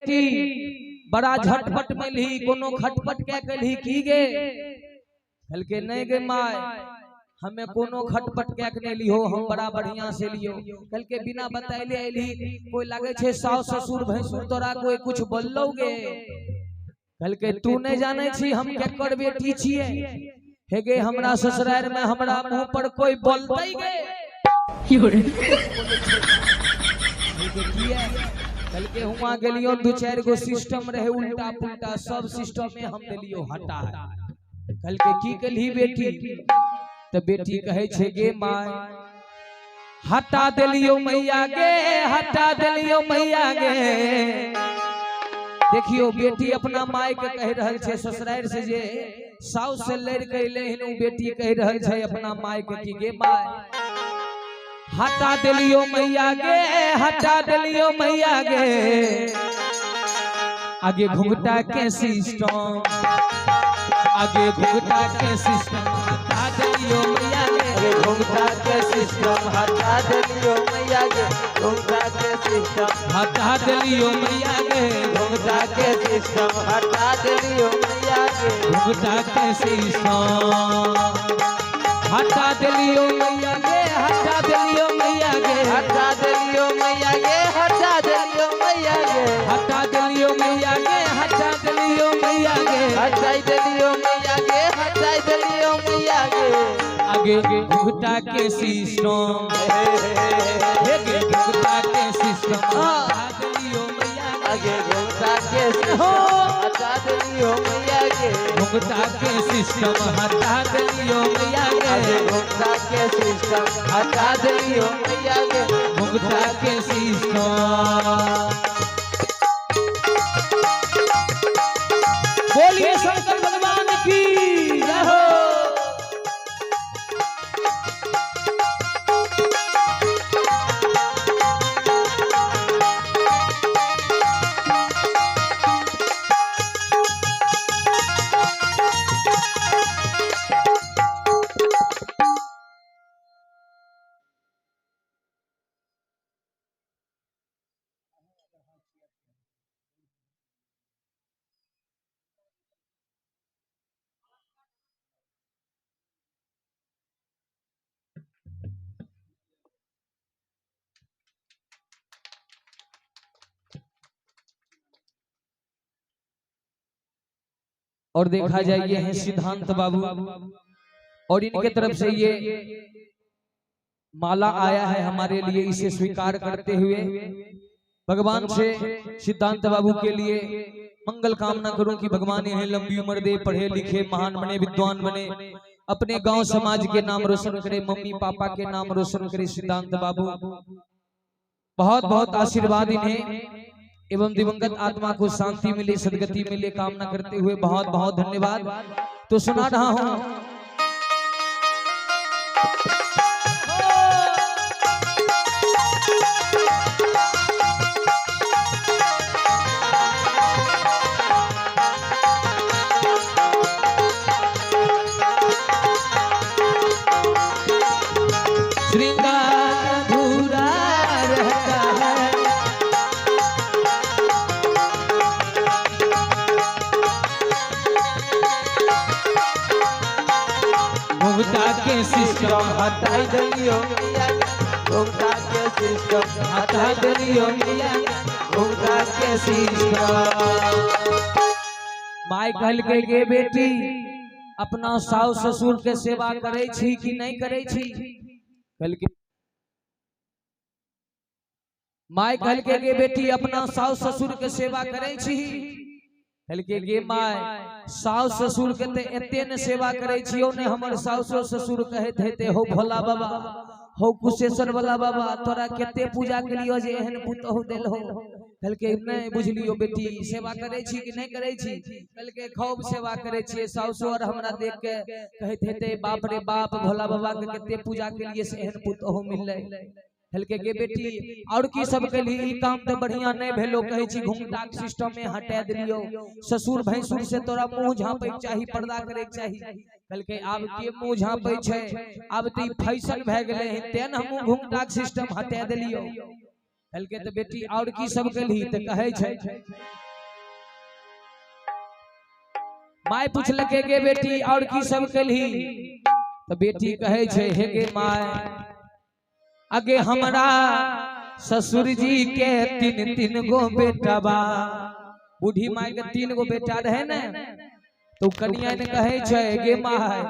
बेटी बड़ा झटपट में ली कोनो खटपट क्या कली की गे कल के नहीं गे माय हमें कोनो खटपट क्या के लियो हम बड़ा बढ़िया से लियो कल के बिना बताइले अली कोई लागे छे सास ससुर भैंसुर तोरा कोई कुछ बोललोगे कल के तू नहीं जाने छी हम केकर बेटी छिए हे गे हमरा ससुराल में हमरा मुंह पर कोई बोलतई गे कल के हुआ गेलियो दो चार गो सिस्टम रहे उल्टा पुल्टा सब सिस्टम में हम देलियो हटा कल के की कली बेटी तो बेटी कहे छे गे माय हटा देलियो मैया गे हटा देलियो मैया गे देखियो बेटी अपना माय के कह रहल छे ससुराल से जे साउस से लड़ के लेहिन बेटी कह रहल छे अपना माय के कि गे माय हटा देलियो मैया गे हटा देलियो मैया गे आगे घुंघटा के सिस्टम आगे घुंघटा के सिस्टम हटा देलियो मैया गे घुंघटा के सिस्टम हटा देलियो मैया गे घुंघटा के सिस्टम हटा देलियो मैया गे घुंघटा के सिस्टम हटा देलियो मैया गे घुंघटा के सिस्टम हटा देलियो मैया गे हटा देलियो मैया गे हटा देलियो मैया गे हटा देलियो मैया गे हटा देलियो मैया गे हटा देलियो मैया गे हटा देलियो मैया गे हटा देलियो मैया गे आगे घुंघटा के सिस्टम हे गे घुंघटा के सिस्टम हटा देलियो मैया आगे घुंघटा के सिस्टम हटा देलियो मैया गे घुंघटा के सिस्टम हटा देलियो मैया आगे गे घुंघटा के सिस्टम हटा देलियो मैया गे घुंघटा के सिस्टम बोलिए शंकर भगवान की जय हो। और देखा जाए ये है सिद्धांत बाबू और इनके तरफ से ये माला आया है हमारे लिए इसे स्वीकार करते हुए भगवान से सिद्धांत बाबू के लिए मंगल कामना करूं कि भगवान इन्हें लंबी उम्र दे पढ़े लिखे महान बने विद्वान बने अपने गांव समाज के नाम रोशन करे मम्मी पापा के नाम रोशन करे सिद्धांत बाबू बहुत बहुत आशीर्वाद इन्हें एवं दिवंगत आत्मा को शांति मिले सदगति मिले कामना करते हुए बहुत बहुत धन्यवाद। तो सुना रहा हूं श्रृंगार अधूरा रहता है घुंघटा के सिस्टम हटा देलियो मैया गे घुंघटा के सिस्टम हटा देलियो मैया घुंघटा के सिस्टम माय कहल के बेटी अपना सास ससुर के सेवा करे छी कि नहीं करे छी कहल के माय कहल के बेटी अपना सास ससुर के सेवा करे छी कहल के गे माय सास ससुर के ते एते ने सेवा करे छियो ने हमर सास ससुर कहत हेते हो भोला बाबा हो कुशेश्वर वाला बाबा तोरा केते पूजा कलियो जे एहन पुतहु देल हो कहल के नहीं बुझलियो बेटी सेवा करे छी कि नहीं करे छी कहल के खूब सेवा करे छी सासुर हमरा देख के कहत हेते बाप रे बाप भोला बाबा के केते पूजा कलिए से एहन पुतहु मिलले हल्के के बेटी और की सब के लिए ई काम तो बढ़िया नहीं भेलो कहे छी घुंघटा के सिस्टम में हटा दिलियो ससुर भैंसुर से तोरा मुंह झांपे चाही पर्दा करे चाही कल के आब के मुंह झांपे छे अब ती फैशन भ गेले तेन हम घुंघटा के सिस्टम हटा दिलियो कल के तो बेटी और की सब कली तो कहे छै माय पूछलके गे बेटी और की सब कली तो बेटी कहे छै हे गे माय आगे हमरा ससुर जी के तीन तीन गो बेटा बा बूढ़ी माय के तीन गो बेटा रहे ने तो कन्या ने कहे छै गे माय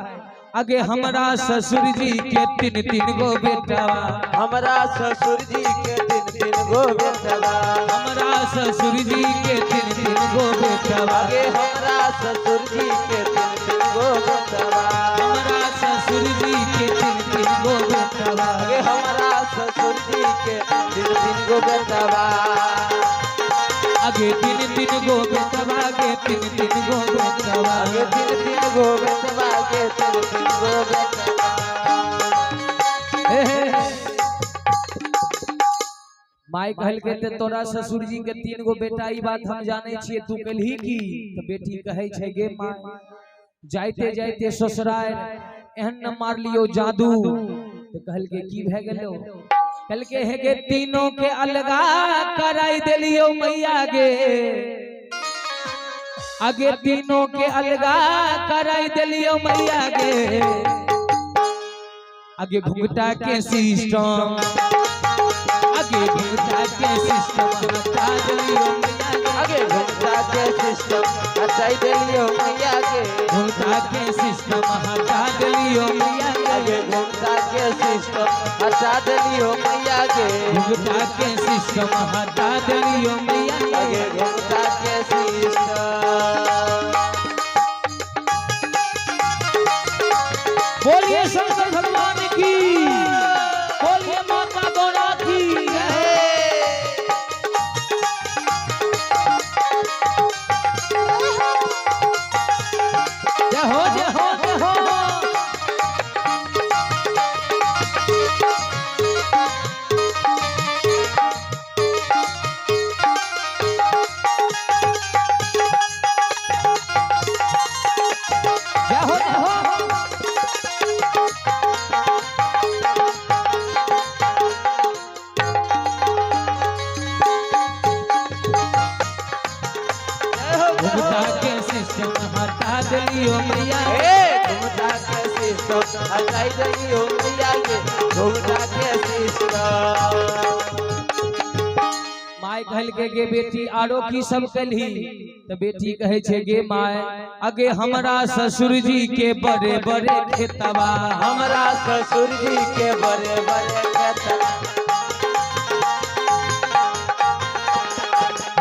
आगे हमरा ससुर जी के तीन तीन गो बेटा बा हमरा ससुर जी के तीन गो बेटा बा हमरा ससुर जी के तीन गो बेटा बा आगे हमरा ससुर जी के तीन गो बेटा बा हमरा ससुर जी के तीन गो बेटा बा आगे हमरा ससुर जी के तीन गो बेटा बा आगे तीन गो बेटा बा आगे तीन गो बेटा बा आगे तीन गो बेटा बा आगे तीन गो बेटा बा माई कहल के ते तोरा ससुर जी के तीन गो बेटा ई बात हम जाने छिए तू कलही की तो बेटी कहे छै गे मां जाइते जाइते ससुराल एहन न मार लियो जादू तो कहल के की भे गेलो कहल के हे गे तीनों के अलगा कराई देलियो मैया गे आगे तीनों के अलगा कराई देलियो मैया गे आगे घुंघटा के सिस्टम आगे घुंघटा के सिस्टम हटा देलियो मैया गे आगे घुंघटा के सिस्टम हटाई देलियो मैया गे घुंघटा के सिस्टम हटा देलियो मैया गे आगे घुंघटा के सिस्टम हटा देलियो मैया गे घुंघटा के सिस्टम हटा देलियो मैया गे आगे घुंघटा के सिस्टम बोलिए शंकर भगवान की बोलिए माता गौरा की जय हो जय हो जय हो जय हो जय हो घुंघटा के सिस्टम हटा देलियो मैया घुंघटा के सिस्टम हटाई देलियो मैया गे घुंघटा के सिस्टम माय कहल के गे बेटी आरो की सब कलही तो बेटी कहे छै गे माय आगे हमरा ससुर जी के बड़े बड़े खेतबा हमरा ससुर जी के बड़े बड़े खेतबा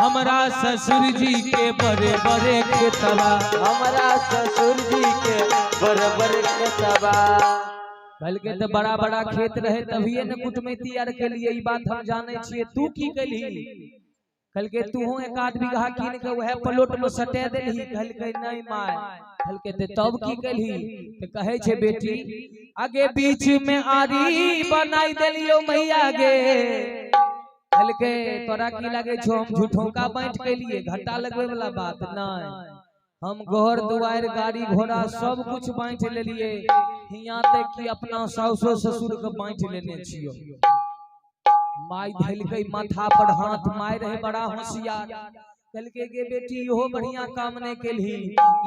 हमरा ससुर जी के बड़े बड़े खेतबा हमरा ससुर जी के बड़े बड़े खेतबा कहल के तो बड़ा बड़ा खेत रहे तभिए न कुटमैती आर के लिए ई बात हम जाने छिए तू की कलही कहल के तू एक आध बीघा कीन के वह प्लॉट में सटे देलही कहल के नहीं माय कहल के ते तब की कलही तो कहे छै बेटी आगे बीच में आरी बनाई देलियो मैया गे कहल के तोरा की लागे छो हम झूठों का बैठ के लिए घाटा लगवे वाला बात नहीं हम घर दुआर गाड़ी घोड़ा सब कुछ बांट लेलिए हियां तक कि अपना सासो ससुर के बांट लेने छियो माई धैलकै माथा पर हाथ माय रहे बड़ा होशियार कहलके गे बेटी इहो बढ़िया काम नहीं केलही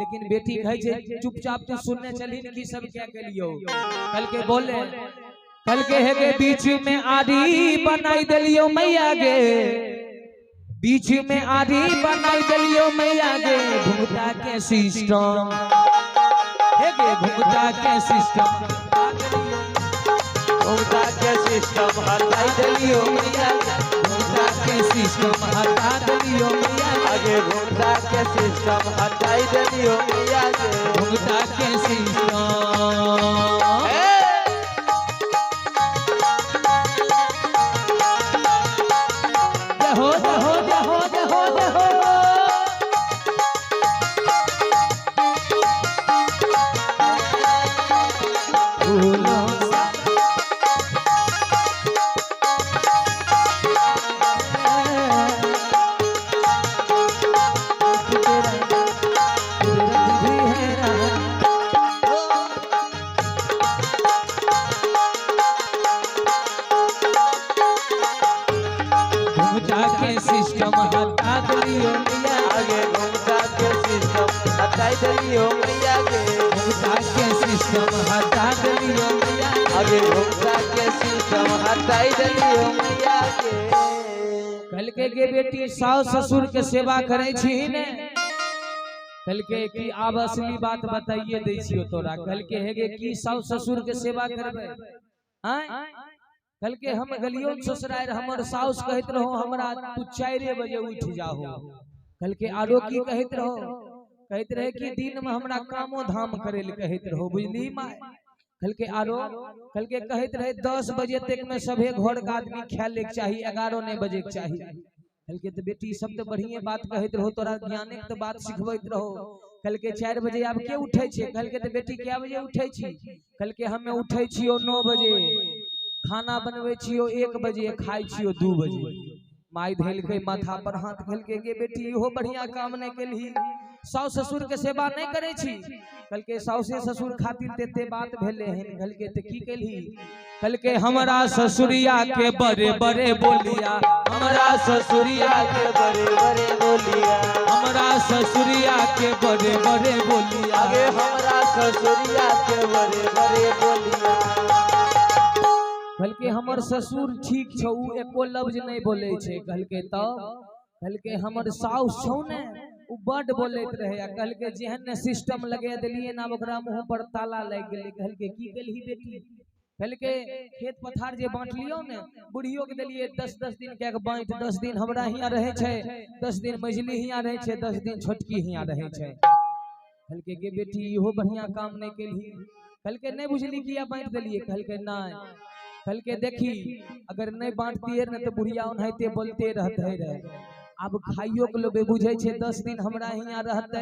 लेकिन बेटी कहे छै चुपचाप तू सुनने चली की सब क्या केलियो कहलके बोले कहलके हे गे बीच में आरी बनाई देलियो मैया गे बीच में आरी बनाई देलियो मैया गे घुंघटा के सिस्टम हे गे घुंघटा के सिस्टम घुंघटा के सिस्टम हटाई देलियो मैया गे घुंघटा के सिस्टम हटा देलियो मैया आगे घुंघटा के सिस्टम हटाई देलियो मैया गे घुंघटा के सिस्टम जय हो जय हो जय हो जय हो जय हो फूलों हटाई देलियो मैया गे घुंघटा के सिस्टम हटा देलियो मैया आगे घुंघटा के सिस्टम हटाई देलियो मैया गे कल के बेटी सास ससुर के सेवा करे छी ने कल के की आब असली बात बताइए दै छियो तोरा कल के हेगे की सास ससुर के सेवा करबे हैं कल के हम गलियों ससुराल हमर सास कहत रहो हमरा तू 4 बजे उठ जाहो कल के आरो की कहत रहे कि दिन में हमरा कामो धाम करे ले कहत रहो बुझली माय कल के आरो कल के कहत रहे 10 बजे तक में सभे घर का आदमी खाए ले चाहिए 11 बजे के चाहिए कल के तो बेटी सब तो बढ़िया बात कहत रहो तोरा ज्ञाने के तो बात सिखबैत रहो कल के 4 बजे आब के उठे छे कल के तो बेटी क्या बजे उठे छी कल के हमें उठे छियो 9 बजे खाना बनवे छियो 1 बजे खाई छियो 2 बजे माई धैल के माथा पर हाथ धैल के बेटी इहो बढ़िया काम नहीं केलही सास ससुर के सेवा नहीं करे छी कल के सासे ससुर खातिर तेते बात भेले हन कल के ते की केलही कल के हमरा ससुरिया के बड़े बड़े बोलिया हमरा ससुरिया के बड़े बड़े बोलिया हमरा ससुरिया के बड़े बड़े बोलिया आगे हमरा ससुरिया के बड़े बड़े बोलिया कल के हमर ससुर ठीक छौ एको लफ्ज नहीं बोले छे कल के तब कल के हमर साउस छौ ने उ बड बोलैत रहे कल के जेहन ने सिस्टम लगे देलिए ना ओकरा मुंह पर ताला लग गेले कल के की केलही बेटी कल के खेत पथार जे बांट लियो ने बुढ़ियो के देलिए 10-10 दिन के बांट 10 दिन हमरा हिया रहे छे 10 दिन मझली हिया रहे छे 10 दिन छोटकी हिया रहे छे कल के बेटी इहो बढ़िया काम नहीं केलही कल के नहीं बुझली किया बांट देलिए कल के नहीं कल के देखी अगर नहीं बांटतिए न तो बुढ़िया उन्हते बोलते रहते रहे अब खाइयो के लोग बुझे छे 10 दिन हमरा हिया रहते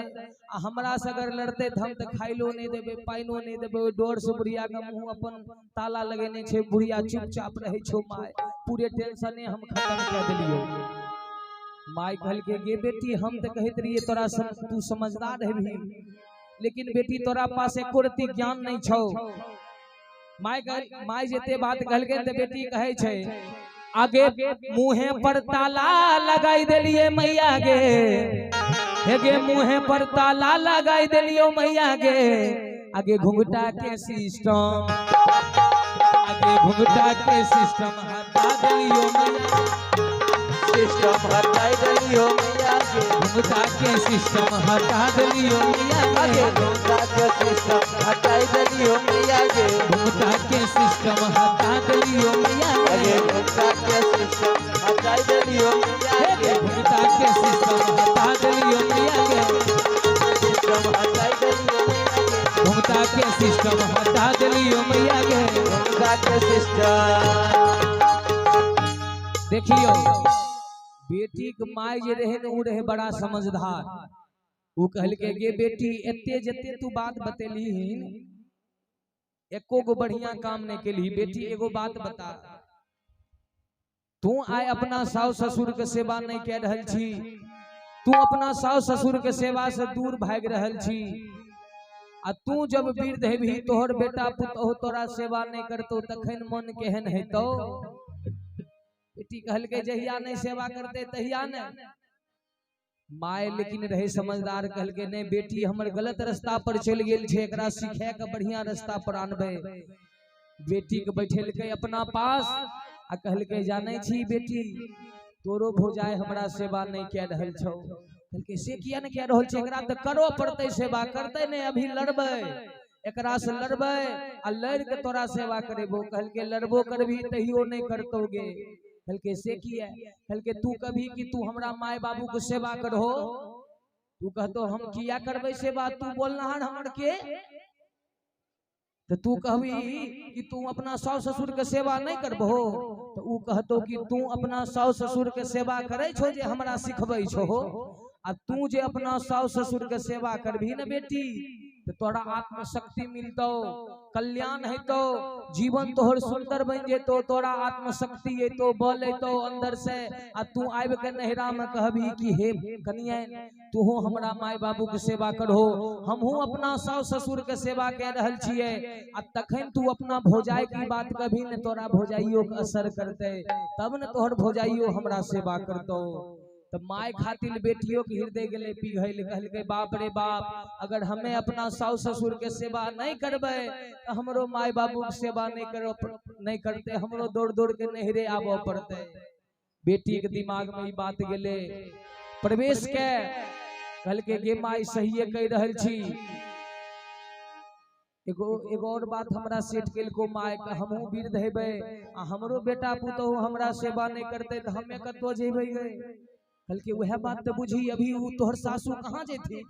आ हमरा से अगर लड़ते त हम त खाइलो नहीं देबे पाइनो नहीं देबे डोर से बुढ़िया के मुंह अपन ताला लगेने छे बुढ़िया चुपचाप रहे छो माय पूरे टेंशने हम खत्म कर देलियो माय कहल के गे बेटी हम त कहत रहिए तोरा तू समझदार हेबी लेकिन बेटी तोरा पास एको रत्ती ज्ञान नहीं छौ माय जेते बात कहल के त बेटी कहे छे आगे मुहे पर ताला लगाई देलिए मैया गे हेगे मुहे पर ताला लगाई देलियो मैया गे आगे घुंघटा के सिस्टम आगे घुंघटा के सिस्टम हटा देलियो मैया सिस्टम हटाई देलियो मैया गे घुंघटा के सिस्टम हटा देलियो मैया आगे गे घुंघटा के सिस्टम हटाई देलियो मैया गे घुंघटा के सिस्टम हटा देलियो मैया आगे गे घुंघटा के सिस्टम हटाई देलियो मैया गे घुंघटा के सिस्टम हटा देलियो मैया गे सिस्टम हटाई देलियो मैया गे घुंघटा के सिस्टम हटा देलियो मैया गे घुंघटा के सिस्टम देखियो बेटी के माय जे रहे न उ रहे बड़ा समझदार उ कहल के गे बेटी एते जते तू बात बतेलीहिन एको गो बढ़िया काम नहीं केली बेटी एगो बात बता तू आय अपना सास ससुर के सेवा नहीं कर रहल छी तू अपना सास ससुर के सेवा से दूर भाग रहल छी आ तू जब वृद्ध हेबी तोहर बेटा पुतोह तोरा सेवा नहीं करतो तखन मन केहन हेतो बेटी कहल के जहिया नहीं सेवा करते तहिया ने माय लेकिन रहे समझदार कहल के नहीं बेटी हमर गलत रास्ता पर चल गेल छे एकरा सिखाए के बढ़िया रास्ता पर आनबे बेटी के बैठेल के अपना पास आ कहल के जाने छी बेटी तोरो भौजाई हमरा सेवा नहीं कह रहल छौ कहल के से किया नहीं कह रहल छे एकरा त करो पड़ते सेवा करते नहीं अभी लड़बे एकरा से लड़बे आ लड़ के तोरा सेवा करेबो कहल के लड़बो करबी तहियो नहीं करतोगे कहल के से किया कहल के तू कभी कि तू हमरा माय बाबू के सेवा करहो तू कहतो हम किया करबे सेवा तू बोलना हमर के तो तू कहबी कि तू अपना सास ससुर के सेवा नहीं करबहो तो ऊ कहतो कि तू अपना सास ससुर के सेवा करे छो जे हमरा सिखबै छो आ तू जे अपना सास ससुर के सेवा करबी न बेटी तो तोरा आत्मशक्ति मिलतो कल्याण हेतो जीवन तोहर सुंदर बन जेतो तोरा आत्मशक्ति एतो बल एतो अंदर से आ तू आबि के नहिरा में कहबी कि हे कनिया तू हमरा माय बाबू के सेवा करहो हमहू अपना सास ससुर के सेवा कर रहल छिए आ तखन तू अपना भौजाई की बात कभी न तोरा भौजाइयो के असर करते तब न तोहर भौजाइयो हमरा सेवा करतो तो माय खातिर बेटियों के हृदय गले पिघल कहलकै बाप रे बाप, अगर हमें अपना सास ससुर के सेवा नहीं करबे तो हमरो माय बाबू के सेवा नहीं करते, हमरो दौड़ दौड़ के नहरे आबो पड़ते। बेटी के दिमाग में ई बात गेले प्रवेश के, कहलकै गे माय सहिए कह रहल छी। एगो और बात हमरा सेट केलको माय के, हमहू वृद्ध हेबे आ हमरो बेटा पुतहु हमरा सेवा नहीं करते तो हमें कतो जेबे गए। कहलकै वह बात तो बुझी, अभी वो तोहर सासू कहाँ जेथी।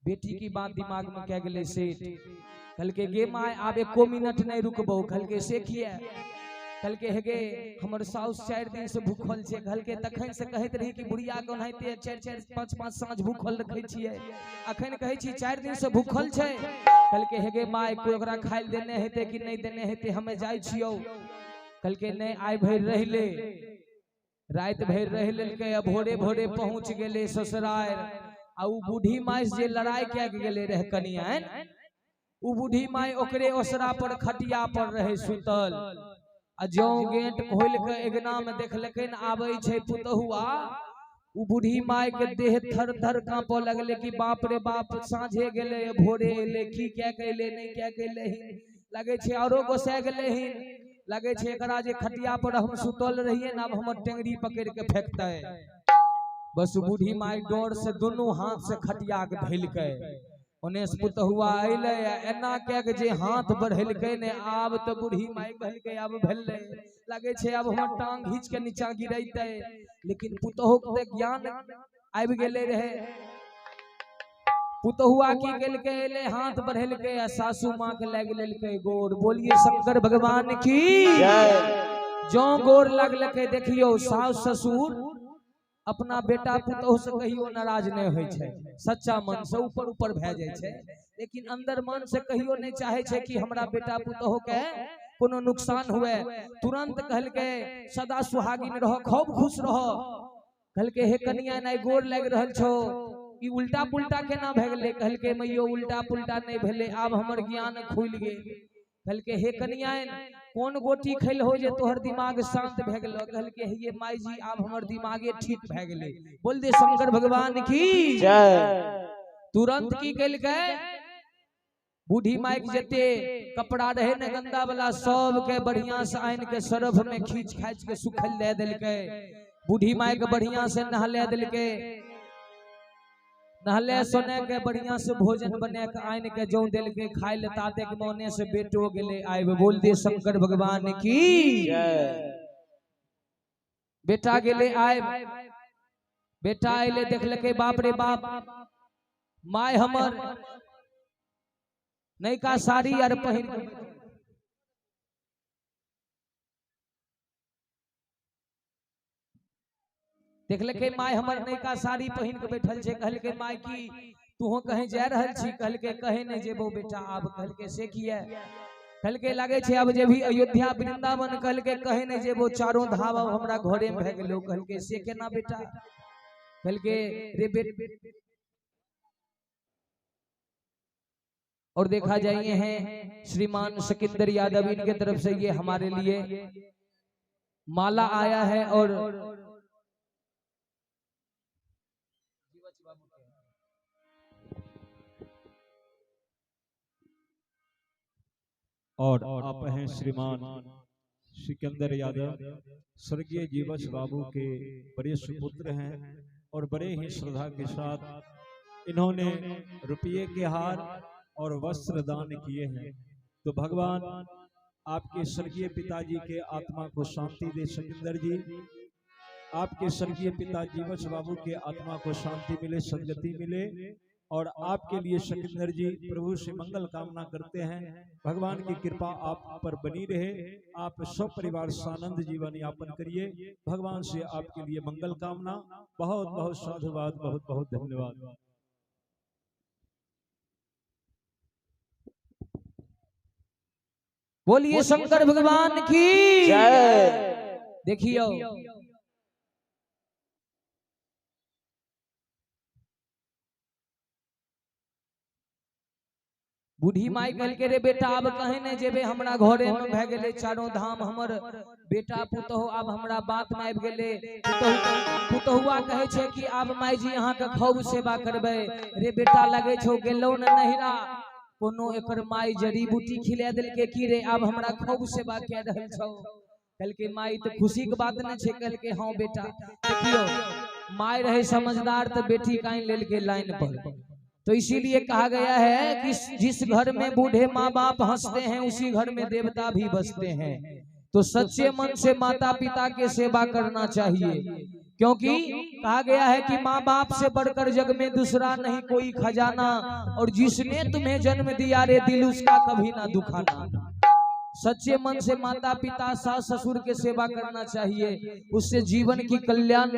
बेटी की बात दिमाग में क्या गेले सेट। कहलकै गे माय आब एको मिनट नहीं रुकबो। कहलकै से किया। कहलकै हेगे हमर साउस 4 दिन से भूखल छे। कहलकै तखन से कहत रही कि बुढ़िया के ओनाहिते 4-4 5-5 साँझ भूखल रखे छिए, अखन कहै छी 4 दिन से भूखल छे। कहलकै हेगे माय कोई ओकरा खाइल देने हेते कि नहीं देने हेते, हमें जाय छियौ। कहलकै नहीं आइ भर रह ले, रात भर रह लेलकै, अब भोरे भोरे पहुंच गेले ससुराल। आ उ बूढ़ी माय जे लड़ाई क्या गेले रहे कनियान, उ बूढ़ी माय ओकरे ओसरा पर खटिया पर रहे सुतल। आ जो गेट खोल के एगना में देखलकै न आबै छै पुतहुआ, उ बूढ़ी माय के देह थर थर कांपो लगले कि बाप रे बाप साँझे गेले भोरे एले, की क्या कैले नहीं क्या कैले ही लगे छै औरो गोसा गेले ही। लगे छै एकरा जे खटिया पर हम सुतल रहिए न, अब हमर टेंगरी पकड़ के फेंकते। बस बूढ़ी माय डर से दोनों हाथ से खटिया के ढेलकै। ओने से पुतहुआ अइले एना के जे हाथ बढ़ेलकै ने, आब तो बूढ़ी माय कहलकै अब भेलै, लगे छै अब हमर टांग घींच के नीचा गिरैते। लेकिन पुतहु के ज्ञान आबि गेले रहे। पुतहुआ की केलकै, एले हाथ बढ़ेलकै आ सासू माँ के लग लेलकै गोर। बोलिए शंकर भगवान की जय। जो गोर लगलकै देखियो सास ससुर अपना बेटा पुतहु से कहियो नाराज नहीं होय छै, सच्चा मन से ऊपर ऊपर भै जाय छै, लेकिन अंदर मन से कहियो नहीं चाहे छै कि हमरा बेटा पुतहु के कोनो नुकसान हुए। तुरंत कहलकै सदा सुहागिन रहो, खूब खुश रहो। कहलकै हे कनिया नहीं गोर लग रहल छो, ई उल्टा पुल्टा केना भै गेलै। कहलकै मैयो उल्टा पुल्टा नहीं भेले, आब हमर ज्ञान खुल गेल। कहलकै हे कनियान कौन गोटी खैल हो जे तोहर दिमाग शांत भै गेलो। कहलकै हे माई जी आब हमर दिमागे ठीक भै गेले। बोल दे शंकर भगवान की जय। तुरंत की केलकै, बूढ़ी माई के जते कपड़ा रहे न गंदा वाला सब के बढ़िया से आन के सरफ में खींच खाच के सुखल दे देलकै। बूढ़ी माई के बढ़िया से नहला देलकै, नहले सोने के बढ़िया से भोजन बने के आन के जो देलकै खाय ले। ताते के मौने से बेटो गेले आइब। बोल दे शंकर भगवान की जय। बेटा गेले आइब, बेटा आइले देखलकै बाप रे बाप माय हमर नयका साड़ी आर पहिर के देखलकै माय हमर नयका साड़ी पहिन के बैठल छै। कहलकै माय की तूहो कहीं जा रहल छी। कहलकै कहीं नहीं जेबो बेटा आब। कहलकै से किया। कहलकै लागे छै अब जे भी अयोध्या वृंदावन। कहलकै कहीं नहीं जेबो, चारों धाम अब हमरा घरे में भै गेलो। कहलकै से केना बेटा। कहलकै रे बेटा, और देखा जाइए हैं श्रीमान सिकंदर यादव, इनके तरफ से ये हमारे लिए माला आया है। और आप हैं श्रीमान सिकंदर यादव, स्वर्गीय जीवछ बाबू के बड़े सुपुत्र हैं और बड़े ही श्रद्धा के साथ इन्होंने रुपये के हार और वस्त्र दान किए हैं। तो भगवान आपके स्वर्गीय पिताजी के आत्मा को शांति दे। सिकंदर जी आपके स्वर्गीय पिता जीवछ बाबू के आत्मा को शांति मिले, सदगति मिले। और आपके लिए सिकंदर जी प्रभु से मंगल कामना करते हैं। भगवान की कृपा आप पर बनी रहे, आप सब परिवार सानंद जीवन यापन करिए। भगवान से आपके लिए मंगल कामना। बहुत बहुत साधुवाद, बहुत बहुत धन्यवाद। बोलिए शंकर भगवान की जय। देखियो बूढ़ी माई कल के रे बेटा अब कहे न जेबे हमरा घरे में भए गेले चारों धाम हमर बेटा पुतहु अब हमरा बात में आबि गेले पुतहुआ कहे छे कि आब माई जी अहाँ के खूब सेवा करबे रे बेटा लगे छौ गेलौ न नहिरा कोनो एकर माई जड़ी बूटी खिला देल के की रे अब हमरा खूब सेवा कए रहल छौ कल के माई तो खुशी के बात न छे कल के हां बेटा देखियो माई रहे समझदार तो बेटी काई लेल के लाइन पर तो इसीलिए कहा गया है कि जिस घर में बूढ़े माँ बाप हंसते हैं उसी घर में देवता भी बसते हैं। तो सच्चे मन से माता पिता के सेवा करना चाहिए क्योंकि कहा गया है कि माँ बाप से बढ़कर जग में दूसरा नहीं कोई खजाना और जिसने तुम्हें जन्म दिया रे दिल उसका कभी ना दुखाना। सच्चे मन से माता पिता सास ससुर के सेवा करना चाहिए उससे जीवन की कल्याण